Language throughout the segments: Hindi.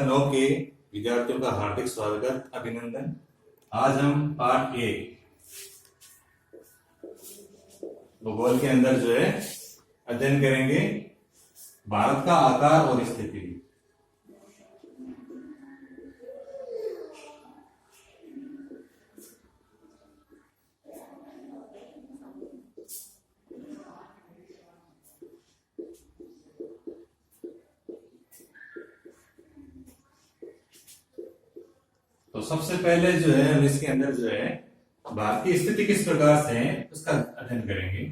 9 के विद्यार्थियों का हार्दिक स्वागत अभिनंदन। आज हम पार्ट ए भूगोल के अंदर जो है अध्ययन करेंगे भारत का आकार और स्थिति। तो सबसे पहले जो है हम इसके अंदर जो है भारत की स्थिति किस प्रकार से है उसका अध्ययन करेंगे।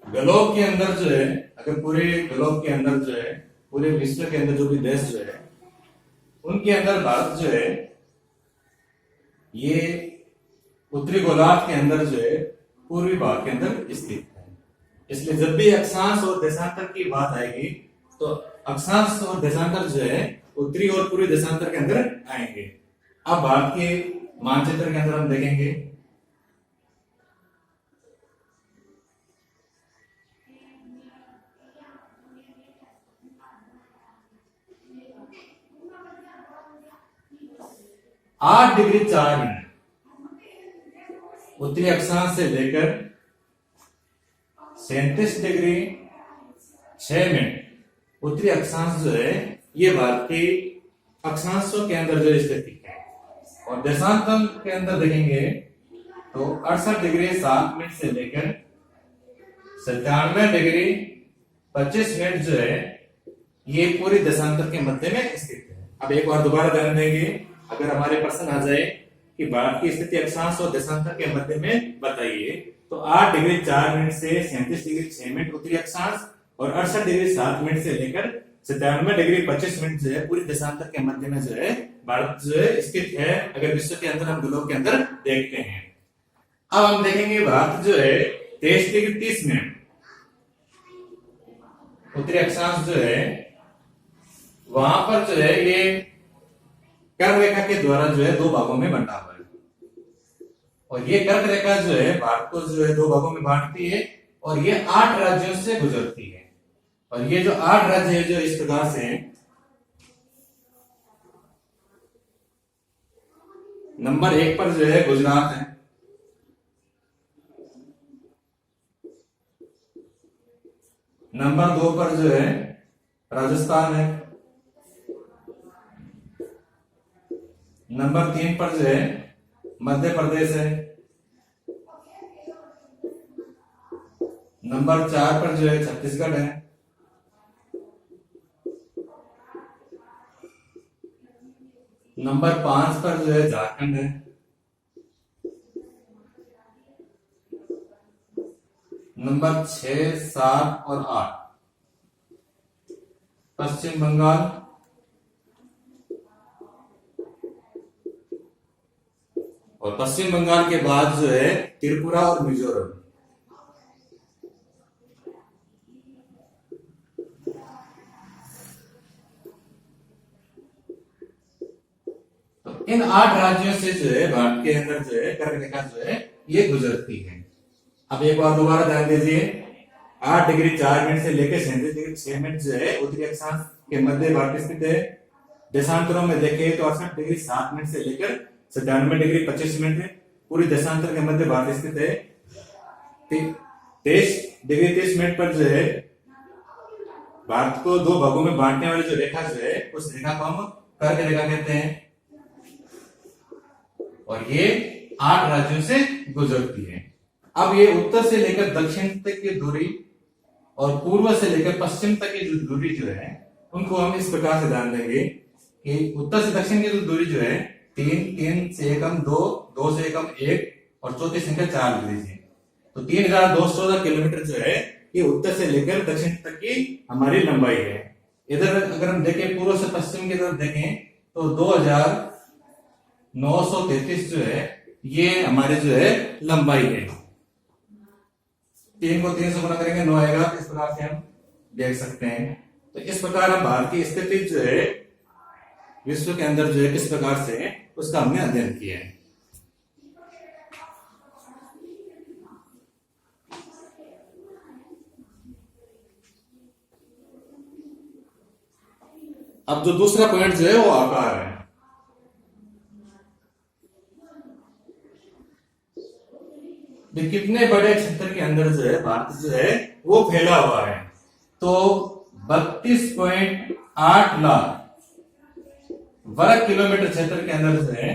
ग्लोब के अंदर जो है, अगर पूरे ग्लोब के अंदर जो है, पूरे विश्व के अंदर जो भी देश जो है उनके अंदर भारत जो है ये उत्तरी गोलार्ध के अंदर जो है पूर्वी भाग के अंदर स्थित है। इसलिए जब भी अक्षांश और देशांतर की बात आएगी तो अक्षांश और देशांतर जो है उत्तरी और पूर्वी देशांतर के अंदर आएंगे। अब भारत के मानचित्र के अंदर हम देखेंगे आठ डिग्री 4 मिनट उत्तरी अक्षांश से लेकर 37 डिग्री 6 मिनट उत्तरी अक्षांश जो है ये भारत के अक्षांशों के अंदर जो स्थिति है। और देशांतर के अंदर देखेंगे तो 68 डिग्री 7 मिनट से लेकर 97 डिग्री 25 मिनट जो है ये पूरी देशांतर के मध्य में स्थित है। अब एक बार दोबारा ध्यान देंगे, अगर हमारे प्रश्न आ जाए कि भारत की स्थिति अक्षांश और देशांतर के मध्य में बताइए तो 8 डिग्री 4 मिनट से 37 डिग्री 6 मिनट उत्तरी अक्षांश और 68 डिग्री 7 मिनट से लेकर 97 डिग्री 25 मिनट जो है पूरी देशांतर के मध्य में जो है भारत जो है स्थित है। अगर विश्व के अंदर हम ग्लोब के अंदर देखते हैं, अब हम देखेंगे भारत जो है 23 डिग्री 30 मिनट उत्तरी अक्षांश जो है वहां पर जो है ये कर्क रेखा के द्वारा जो है दो भागों में बंटा हुआ है। और ये कर्क रेखा जो है भारत को जो है दो भागों में बांटती है और ये 8 राज्यों से गुजरती है। और ये जो 8 राज्य है जो इस प्रकार से हैं। नंबर 1 पर जो है गुजरात है, नंबर 2 पर जो है राजस्थान है, नंबर 3 पर जो है मध्य प्रदेश है, नंबर 4 पर जो है छत्तीसगढ़ है, नंबर 5 पर जो है झारखंड है, नंबर 6, 7 और 8 पश्चिम बंगाल, और पश्चिम बंगाल के बाद जो है त्रिपुरा और मिजोरम। तो इन 8 राज्यों से जो है भारत के अंदर जो है कर्क रेखा जो है ये गुजरती है। अब एक बार दोबारा ध्यान दीजिए, 8 डिग्री 4 मिनट से लेकर 37 डिग्री 6 मिनट जो है उत्तरी अक्षांश के मध्य भारत स्थित है। देशांतरों में देखें तो 68 डिग्री 7 मिनट से लेकर 97 डिग्री 25 मिनट है पूरी देशांतर के मध्य भारत स्थित है। 23 डिग्री 30 मिनट पर जो है भारत को दो भागों में बांटने वाली जो रेखा जो है उस रेखा को हम कर्क रेखा कहते हैं। और ये 8 राज्यों से गुजरती है। अब ये उत्तर से लेकर दक्षिण तक की दूरी और पूर्व से लेकर पश्चिम तक की जो दूरी जो है उनको हम इस प्रकार से ध्यान देंगे कि उत्तर से दक्षिण की जो दूरी जो है 3, 3 से एकम 2, 2 से एकम 1 और चौथी संख्या 4 ले लीजिए। तो 3214 किलोमीटर जो है ये उत्तर से लेकर दक्षिण तक की हमारी लंबाई है। इधर अगर हम देखें पूर्व से पश्चिम की तरफ देखें तो 2933 जो है ये हमारे जो है लंबाई है। 3 को 3 से गुणा करेंगे 9 आएगा। इस प्रकार से हम देख सकते हैं। तो इस प्रकार हम भारत की स्थिति जो है विश्व के अंदर जो है किस प्रकार से है उसका हमने अध्ययन किया है। अब जो दूसरा पॉइंट जो है वो आकार है। भी कितने बड़े क्षेत्र के अंदर जो है भारत जो है वो फैला हुआ है, तो 32.8 लाख वर्ग किलोमीटर क्षेत्र के अंदर जो है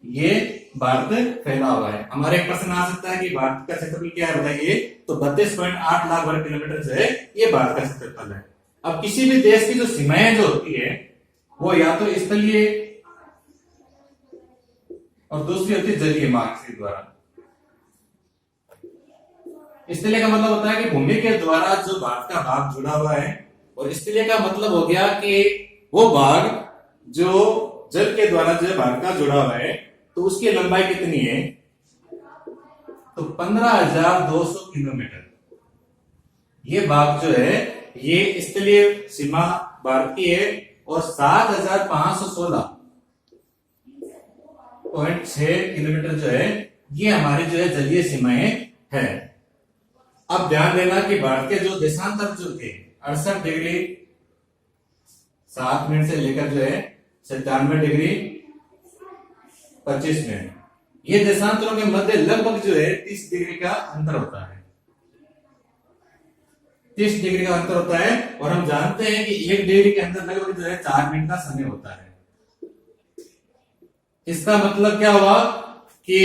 ये भारत फैला हुआ है। हमारे एक प्रश्न आ सकता है कि भारत का क्षेत्रफल क्या है बताइए, तो 32.8 लाख वर्ग किलोमीटर जो है ये भारत का क्षेत्रफल है। अब किसी भी देश की जो सीमाएं जो होती है वो या तो स्थलीय और दूसरी होती है जलीय मार्ग के द्वारा। स्थलीय का मतलब होता है कि भूमि के द्वारा जो भारत का भाग जुड़ा हुआ है, और स्थलीय का मतलब हो गया कि वो भाग जो जल के द्वारा जो भारत का जुड़ा हुआ है, तो उसकी लंबाई कितनी है, तो 15,200 किलोमीटर। ये भाग जो है ये स्थलीय सीमा भारत की है, और 7,516.6 किलोमीटर जो है ये हमारी जो है जलीय सीमाएं है। अब ध्यान देना कि भारत के जो देशांतर जो थे 68 डिग्री 7 मिनट से लेकर जो है 97 डिग्री 25 मिनट, ये देशांतरों के मध्य लगभग जो है 30 डिग्री का अंतर होता है। 30 डिग्री का अंतर होता है, और हम जानते हैं कि 1 डिग्री के अंदर लगभग जो है 4 मिनट का समय होता है। इसका मतलब क्या हुआ कि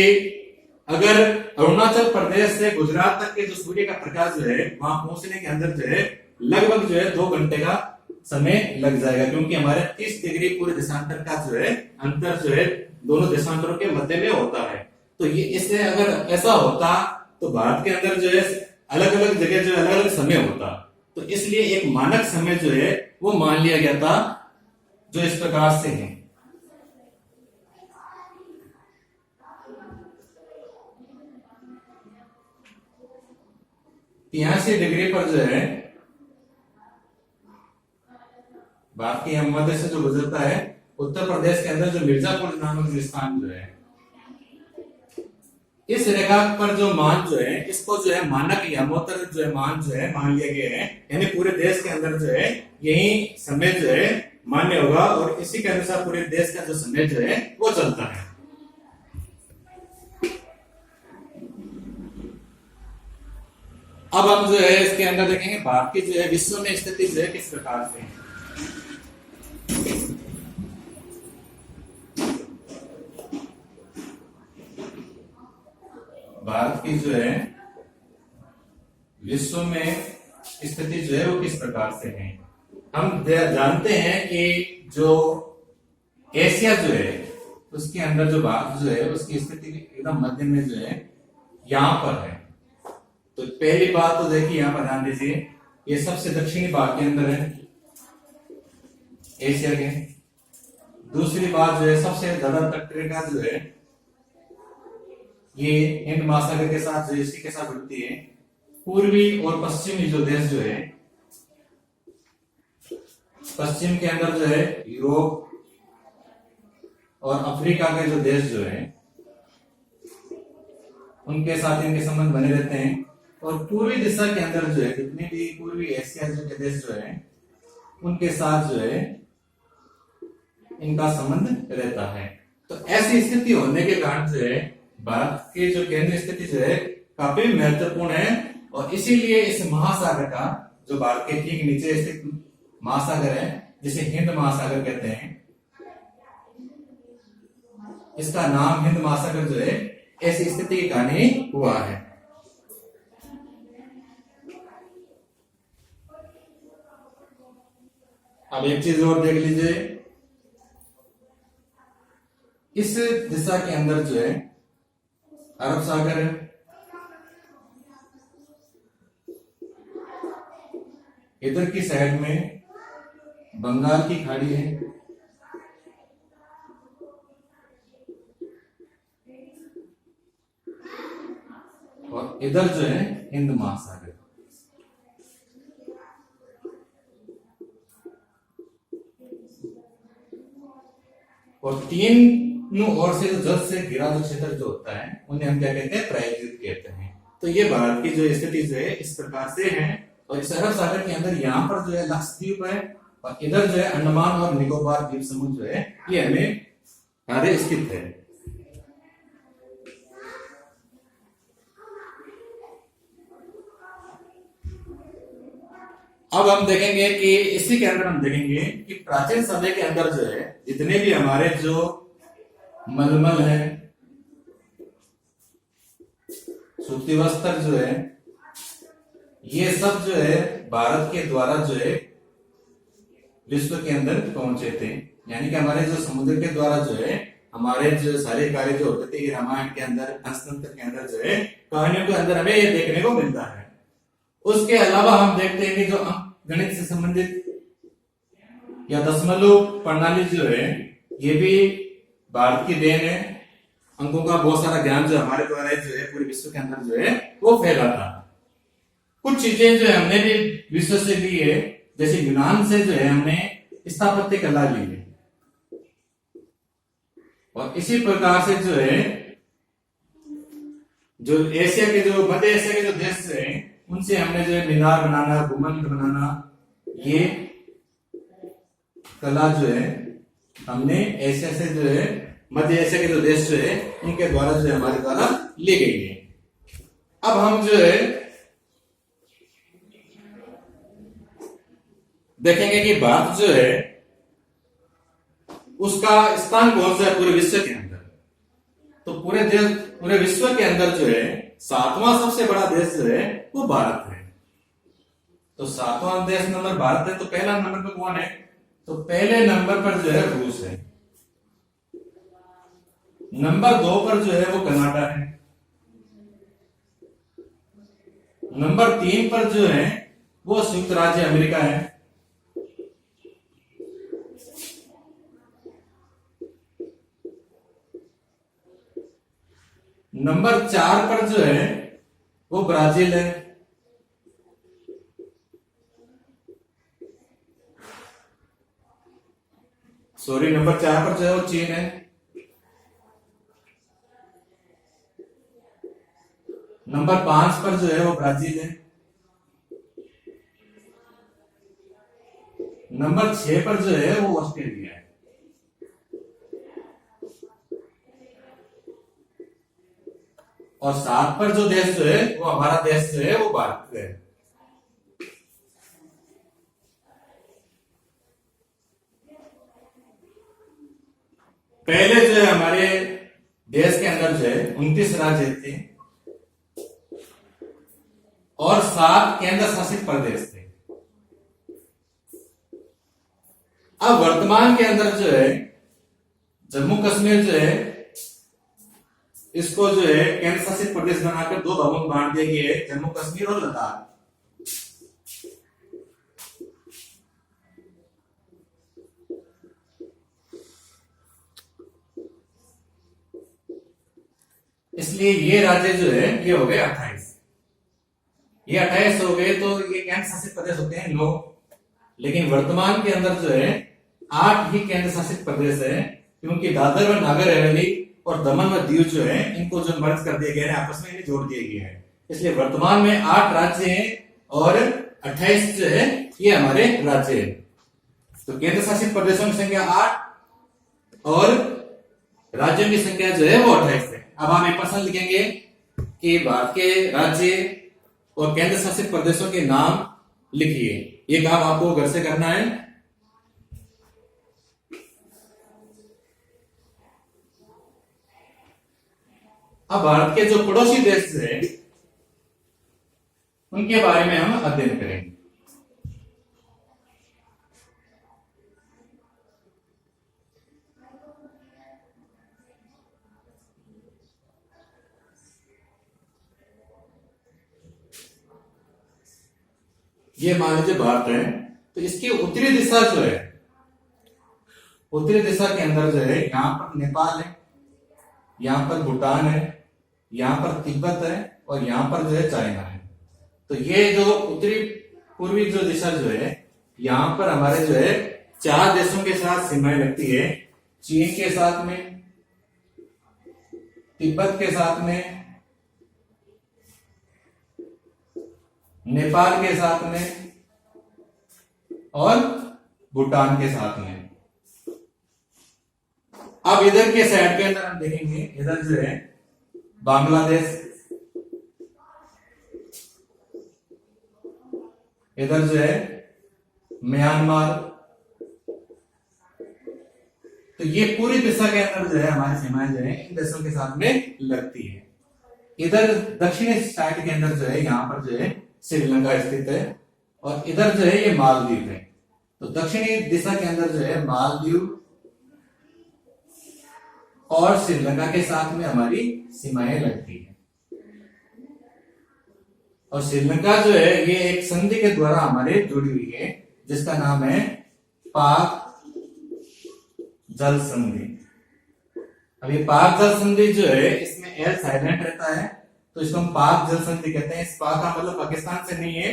अगर अरुणाचल प्रदेश से गुजरात तक के जो सूर्य का प्रकाश जो है वहां पहुंचने के अंदर जो है लगभग जो है 2 घंटे का समय लग जाएगा, क्योंकि हमारे 30 डिग्री पूरे देशांतर का जो है अंतर जो है दोनों देशांतरों के मध्य में होता है। तो ये इससे अगर ऐसा होता तो भारत के अंदर जो है अलग अलग जगह जो अलग अलग समय होता, तो इसलिए एक मानक समय जो है वो मान लिया गया था जो इस प्रकार से है। तिहासी डिग्री पर जो है भारत के मध्य से जो गुजरता है, उत्तर प्रदेश के अंदर जो मिर्जापुर नामक जो स्थान जो है, इस रेखा पर जो मान जो है इसको जो है मानक यमोत्तर जो है मान जो है मान लिया गया है, यानी पूरे देश के अंदर जो है यही समय जो है मान्य होगा, और इसी के अनुसार पूरे देश का जो समय जो है वो चलता है। अब हम जो है इसके अंदर देखेंगे भारत की जो है विश्व में स्थिति जो है किस प्रकार से है। भारत की जो है विश्व में स्थिति जो है वो किस प्रकार से है। हम जानते हैं कि जो एशिया जो है उसके अंदर जो भारत जो है उसकी स्थिति एकदम मध्य में जो है यहां पर है। तो पहली बात तो देखिए यहां पर ध्यान दीजिए, ये सबसे दक्षिणी भाग के अंदर है एशिया के। दूसरी बात जो है सबसे ज्यादा तटरेखा जो है ये हिंद महासागर के साथ जो इसी के साथ जुड़ती है। पूर्वी और पश्चिमी जो देश जो है, पश्चिम के अंदर जो है यूरोप और अफ्रीका के जो देश जो है उनके साथ इनके संबंध बने रहते हैं, और पूर्वी दिशा के अंदर जो है जितने भी पूर्वी एशिया के देश जो है उनके साथ जो है इनका संबंध रहता है। तो ऐसी स्थिति होने के कारण जो है भारत की जो केंद्रीय स्थिति जो है काफी महत्वपूर्ण है, और इसीलिए इस महासागर का जो भारत के ठीक नीचे स्थित महासागर है जिसे हिंद महासागर कहते हैं, इसका नाम हिंद महासागर जो है ऐसी स्थिति के कारण ही हुआ है। अब एक चीज और देख लीजिए, इस दिशा के अंदर जो है अरब सागर है, इधर की साइड में बंगाल की खाड़ी है, और इधर जो है हिंद महासागर। और तीनों ओर से जो जल से घिरा जो क्षेत्र जो होता है उन्हें हम क्या कहते हैं, प्रायद्वीप कहते हैं। तो ये भारत की जो स्थिति जो है इस प्रकार से है, और इस अरब सागर के अंदर यहाँ पर जो है लक्षद्वीप है, और इधर जो है अंडमान और निकोबार द्वीप समूह जो है ये हमें कार्य स्थित है। अब हम देखेंगे कि इसी के अंदर हम देखेंगे कि प्राचीन समय के अंदर जो है जितने भी हमारे जो मलमल है, सूती वस्त्र जो है, ये सब जो है भारत के द्वारा जो है विश्व के अंदर पहुंचे थे। यानी कि हमारे जो समुद्र के द्वारा जो है हमारे जो सारे कार्य जो होते थे, ये रामायण के अंदर, पंचतंत्र के अंदर जो है कहानियों के अंदर हमें ये देखने को मिलता है। उसके अलावा हम देखते हैं कि जो गणित से संबंधित या दशमलव प्रणाली जो है ये भी भारत की देन है। अंकों का बहुत सारा ज्ञान जो हमारे द्वारा जो है पूरे विश्व के अंदर जो है वो फैला था। कुछ चीजें जो है हमने भी विश्व से ली है, जैसे यूनान से जो है हमने स्थापत्य कला ली है, और इसी प्रकार से जो है जो एशिया के जो मध्य एशिया के जो देश है उनसे हमने जो है मीनार बनाना, गुम्बद बनाना, ये कला जो है हमने एशिया से जो है मध्य एशिया के जो देश जो है उनके द्वारा जो है हमारे द्वारा ली गई है। अब हम जो है देखेंगे कि भारत जो है उसका स्थान कौन सा है पूरे विश्व के अंदर। तो पूरे विश्व के अंदर जो है 7वां सबसे बड़ा देश जो है वो भारत है। तो 7वां देश नंबर भारत है। तो पहला नंबर पर कौन है? तो पहले नंबर पर जो है रूस है, नंबर 2 पर जो है वो कनाडा है, नंबर 3 पर जो है वो संयुक्त राज्य अमेरिका है, नंबर 4 पर जो है वो ब्राजील है, नंबर 4 पर जो है वो चीन है, नंबर 5 पर जो है वो ब्राजील है, नंबर 6 पर जो है वो ऑस्ट्रेलिया है, और 7 पर जो देश जो है वो हमारा देश जो है वो भारत है। पहले जो है हमारे देश के अंदर जो है 29 राज्य थे और 7 केंद्र शासित प्रदेश थे। अब वर्तमान के अंदर जो है जम्मू कश्मीर जो है इसको जो है केंद्र शासित प्रदेश बनाकर 2 भागों में बांट दिया गया है, जम्मू कश्मीर और लद्दाख। इसलिए ये राज्य जो है ये हो गए 28। ये 28 हो गए तो ये केंद्र शासित प्रदेश होते हैं 9, लेकिन वर्तमान के अंदर जो है 8 ही केंद्र शासित प्रदेश है, क्योंकि दादर और नागर हवेली और दमन व दीव जो है इनको जो मर्ज कर दिया गया है, आपस में इन्हें जोड़ दिया गया है। इसलिए वर्तमान में 8 राज्य हैं और 28 जो है ये हमारे राज्य है। तो केंद्र शासित प्रदेशों की संख्या 8 और राज्यों की संख्या जो है वो 28 है। अब हम एक प्रश्न लिखेंगे कि भारत के राज्य और केंद्र शासित प्रदेशों के नाम लिखिए। ये काम आपको घर से करना है। अब भारत के जो पड़ोसी देश हैं उनके बारे में हम अध्ययन करेंगे। ये मान लीजिए भारत है, तो इसकी उत्तरी दिशा जो है, उत्तरी दिशा के अंदर जो है यहां पर नेपाल है, यहां पर भूटान है, यहां पर तिब्बत है और यहां पर जो है चाइना है। तो ये जो उत्तरी पूर्वी जो दिशा जो है यहां पर हमारे जो है 4 देशों के साथ सीमाएं लगती है। चीन के साथ में, तिब्बत के साथ में, नेपाल के साथ में और भूटान के साथ में। अब इधर के साइड के अंदर हम देखेंगे, इधर जो है बांग्लादेश, इधर जो है म्यांमार। तो ये पूरी दिशा के अंदर जो है हमारी सीमाएं जो है इन देशों के साथ में लगती है। इधर दक्षिणी साइड के अंदर जो है यहाँ पर जो है श्रीलंका स्थित है, और इधर जो है ये मालदीव है। तो दक्षिणी दिशा के अंदर जो है मालदीव और श्रीलंका के साथ में हमारी सीमाएं लगती है। और श्रीलंका जो है ये एक संधि के द्वारा हमारे जुड़ी हुई है, जिसका नाम है पाक जल संधि। अब ये पाक जल संधि जो है इसमें एल साइलेंट रहता है, तो इसको हम पाक जल संधि कहते हैं। इस पाक का मतलब पाकिस्तान से नहीं है,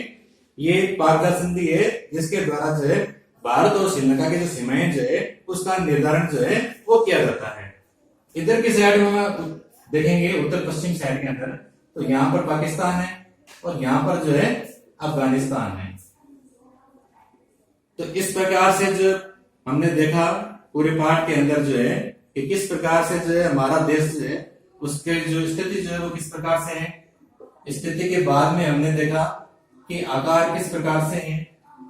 ये पाक जल संधि है जिसके द्वारा जो है भारत और श्रीलंका की जो सीमाएं जो है उसका निर्धारण जो है वो किया जाता है। इधर की साइड में देखेंगे उत्तर पश्चिम साइड के अंदर, तो यहाँ पर पाकिस्तान है और यहाँ पर जो है अफगानिस्तान है। तो इस प्रकार से जो हमने देखा पूरे पाठ के अंदर जो है कि किस प्रकार से जो है हमारा देश जो है उसके जो स्थिति जो है वो किस प्रकार से है। स्थिति के बाद में हमने देखा कि आकार किस प्रकार से है,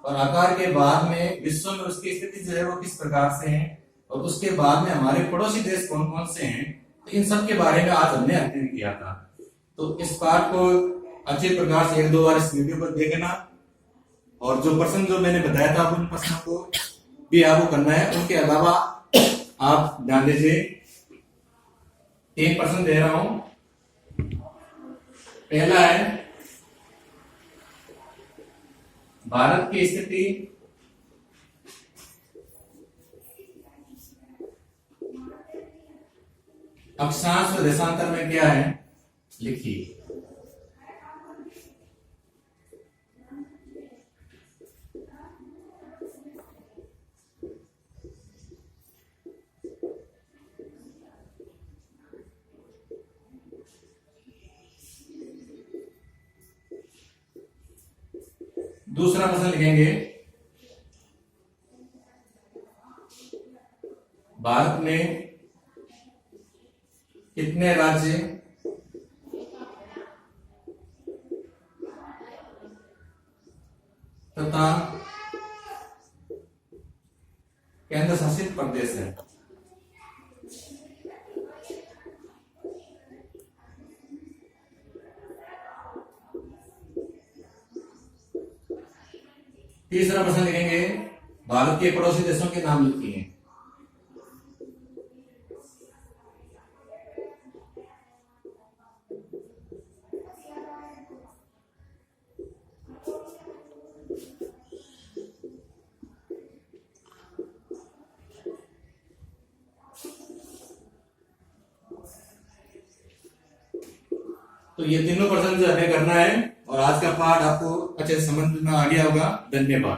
और आकार के बाद में विश्व में उसकी स्थिति जो है वो किस प्रकार से है, और उसके बाद में हमारे पड़ोसी देश कौन कौन से हैं। तो इन सब के बारे में आज हमने अध्ययन किया था। तो इस पाठ को अच्छे प्रकार से एक दो बार इस वीडियो पर देखना, और जो प्रश्न जो मैंने बताया था उन प्रश्नों को भी आपको करना है। उनके अलावा आप ध्यान दीजिए, 3 प्रश्न दे रहा हूं। पहला है भारत की स्थिति अक्षांश व देशांतर में क्या है, लिखिए। दूसरा प्रश्न लिखेंगे, भारत में कितने राज्य तथा केंद्र शासित प्रदेश है। तीसरा प्रश्न लिखेंगे, भारत के पड़ोसी देशों के नाम लिखिए। तो ये तीनों प्रश्न जो हमें करना है, और आज का पाठ आपको अच्छे से समझ में आ गया होगा। धन्यवाद।